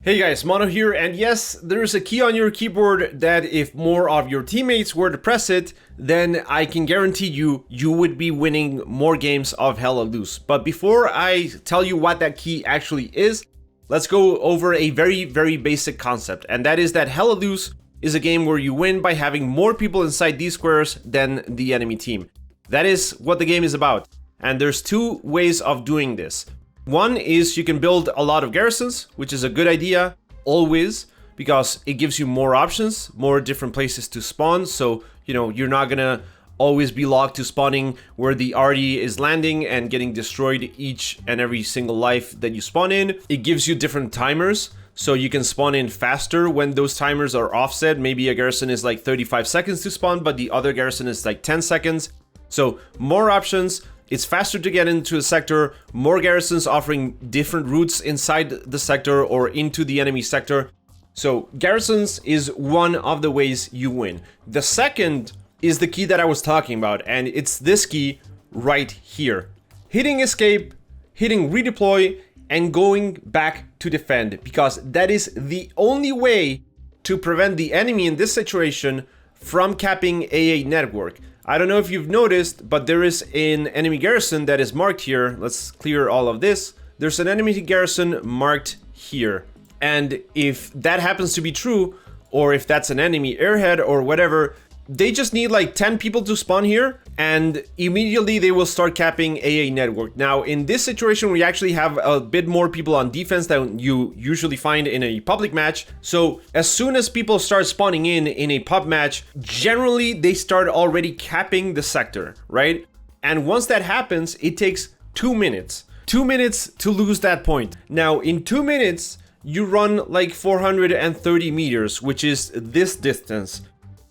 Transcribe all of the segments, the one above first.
Hey guys, Mono here, and yes, there's a key on your keyboard that if more of your teammates were to press it, then I can guarantee you would be winning more games of Hella Loose. But before I tell you what that key actually is, let's go over a very basic concept, and that is that Hella Loose is a game where you win by having more people inside these squares than the enemy team. That is what the game is about, and there's two ways of doing this. One is you can build a lot of garrisons, which is a good idea, always, because it gives you more options, more different places to spawn, so, you're not gonna always be locked to spawning where the arty is landing and getting destroyed each and every single life that you spawn in. It gives you different timers, so you can spawn in faster when those timers are offset. Maybe a garrison is like 35 seconds to spawn, but the other garrison is like 10 seconds. So more options. It's faster to get into a sector, more garrisons offering different routes inside the sector or into the enemy sector. So garrisons is one of the ways you win. The second is the key that I was talking about, and it's this key right here. Hitting escape, hitting redeploy, and going back to defend, because that is the only way to prevent the enemy in this situation from capping AA network. I don't know if you've noticed, but there is an enemy garrison that is marked here. Let's clear all of this. There's an enemy garrison marked here. And if that happens to be true, or if that's an enemy airhead or whatever, they just need like 10 people to spawn here, and immediately they will start capping AA network. Now, in this situation, we actually have a bit more people on defense than you usually find in a public match. So as soon as people start spawning in a pub match, generally they start already capping the sector, right? And once that happens, it takes 2 minutes. 2 minutes to lose that point. Now, in 2 minutes, you run like 430 meters, which is this distance.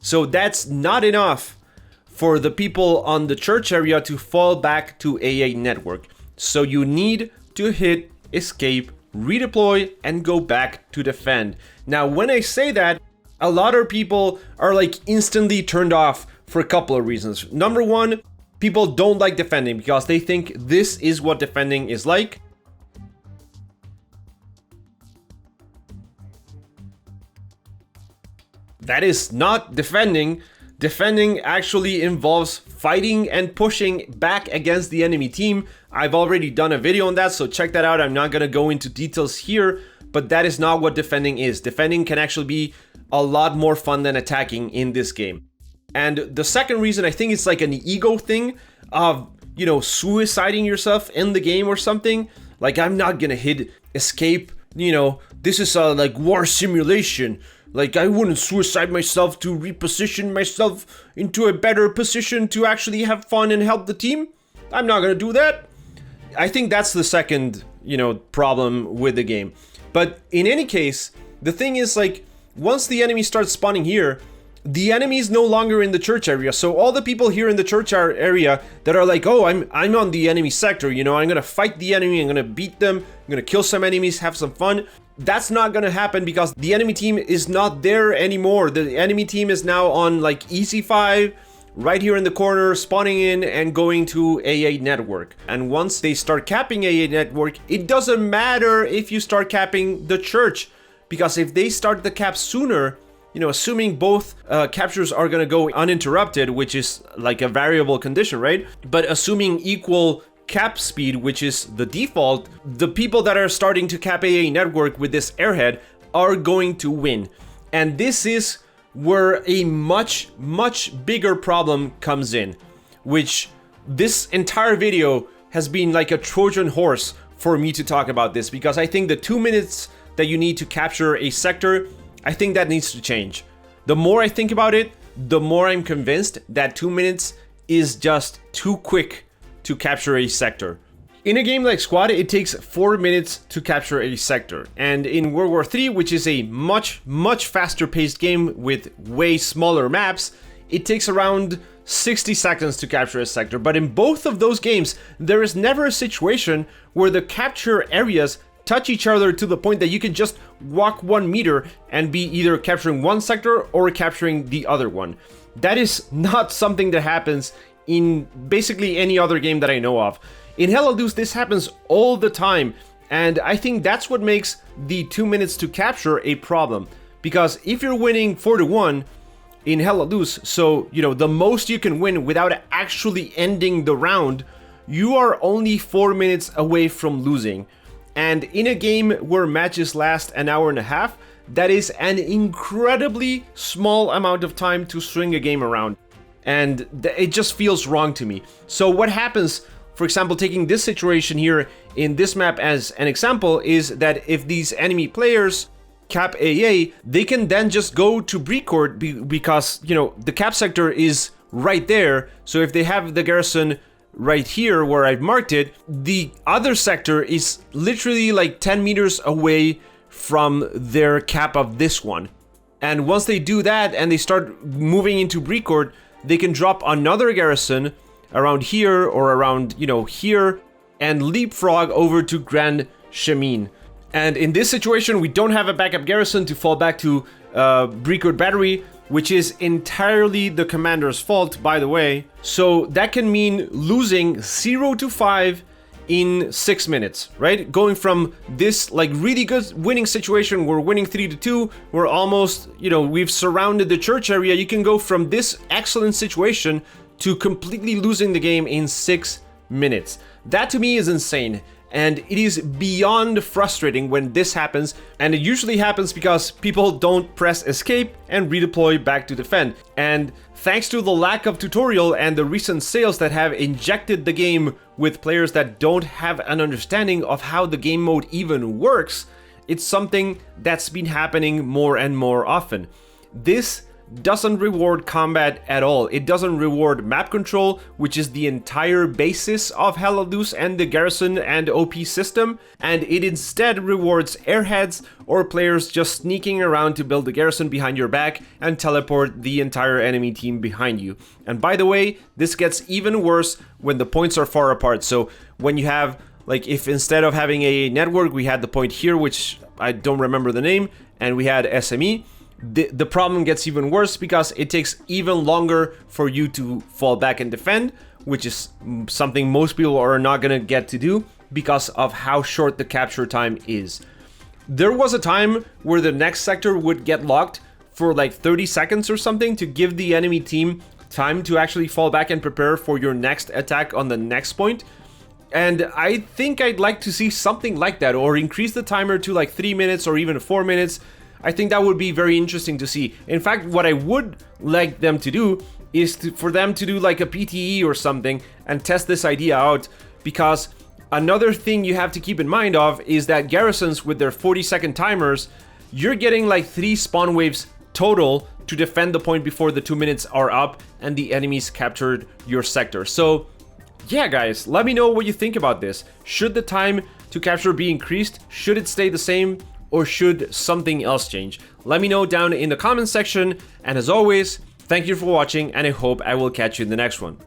So that's not enough for the people on the church area to fall back to AA network. So you need to hit escape, redeploy, and go back to defend. Now, when I say that, a lot of people are like instantly turned off for a couple of reasons. Number one, people don't like defending because they think this is what defending is like. That is not defending. Defending actually involves fighting and pushing back against the enemy team. I've already done a video on that, so check that out. I'm not going to go into details here, but that is not what defending is. Defending can actually be a lot more fun than attacking in this game. And the second reason, I think it's like an ego thing of, suiciding yourself in the game or something. Like, I'm not going to hit escape. This is a like war simulation. Like, I wouldn't suicide myself to reposition myself into a better position to actually have fun and help the team. I'm not gonna do that. I think that's the second, problem with the game. But in any case, the thing is, like, once the enemy starts spawning here, the enemy is no longer in the church area. So all the people here in the church area that are like, oh, I'm on the enemy sector, I'm gonna fight the enemy, I'm gonna beat them, I'm gonna kill some enemies, have some fun. That's not gonna happen because the enemy team is not there anymore. The enemy team is now on like EC5, right here in the corner, spawning in and going to AA network. And once they start capping AA network, it doesn't matter if you start capping the church, because if they start the cap sooner, assuming both captures are gonna go uninterrupted, which is like a variable condition, right? But assuming equal cap speed, which is the default, the people that are starting to cap AA network with this airhead are going to win. And this is where a much bigger problem comes in, which this entire video has been like a Trojan horse for me to talk about this, because I think the 2 minutes that you need to capture a sector, I think that needs to change. The more I think about it, the more I'm convinced that 2 minutes is just too quick to capture a sector. In a game like Squad, it takes 4 minutes to capture a sector. And in World War III, which is a much faster paced game with way smaller maps, it takes around 60 seconds to capture a sector. But in both of those games, there is never a situation where the capture areas touch each other to the point that you can just walk 1 meter and be either capturing one sector or capturing the other one. That is not something that happens in basically any other game that I know of. In Hella Loose, this happens all the time, And I think that's what makes the 2 minutes to capture a problem. Because if you're winning 4-1 in Hella Loose, so, you know, the most you can win without actually ending the round, you are only 4 minutes away from losing. And in a game where matches last an hour and a half, that is an incredibly small amount of time to swing a game around. And it just feels wrong to me. So what happens, for example, taking this situation here in this map as an example, is that if these enemy players cap AA, they can then just go to Brecourt because, you know, the cap sector is right there. So if they have the garrison right here where I've marked it, the other sector is literally like 10 meters away from their cap of this one. And once they do that and they start moving into Brecourt, they can drop another garrison around here or around, you know, here and leapfrog over to Grand Chemin. And in this situation, we don't have a backup garrison to fall back to Brecourt Battery, which is entirely the commander's fault, by the way. So that can mean losing 0-5 in 6 minutes, right? Going from this like really good winning situation, we're winning 3-2, we're almost, you know, we've surrounded the church area. You can go from this excellent situation to completely losing the game in 6 minutes. That to me is insane. And it is beyond frustrating when this happens, and it usually happens because people don't press escape and redeploy back to defend. And thanks to the lack of tutorial and the recent sales that have injected the game with players that don't have an understanding of how the game mode even works, it's something that's been happening more and more often. This doesn't reward combat at all. It doesn't reward map control, which is the entire basis of Hella Loose and the garrison and OP system, and it instead rewards airheads or players just sneaking around to build the garrison behind your back and teleport the entire enemy team behind you. And by the way, this gets even worse when the points are far apart. So when you have, like, if instead of having a network, we had the point here, which I don't remember the name, and we had SME, the problem gets even worse because it takes even longer for you to fall back and defend, which is something most people are not going to get to do because of how short the capture time is. There was a time where the next sector would get locked for like 30 seconds or something to give the enemy team time to actually fall back and prepare for your next attack on the next point. And I think I'd like to see something like that, or increase the timer to like 3 minutes or even 4 minutes. I think that would be very interesting to see. In fact, what I would like them to do is for them to do like a PTE or something and test this idea out, because another thing you have to keep in mind of is that garrisons with their 40-second timers, you're getting like 3 spawn waves total to defend the point before the 2 minutes are up and the enemies captured your sector. So yeah, guys, let me know what you think about this. Should the time to capture be increased? Should it stay the same? Or should something else change? Let me know down in the comments section. And as always, thank you for watching, and I hope I will catch you in the next one.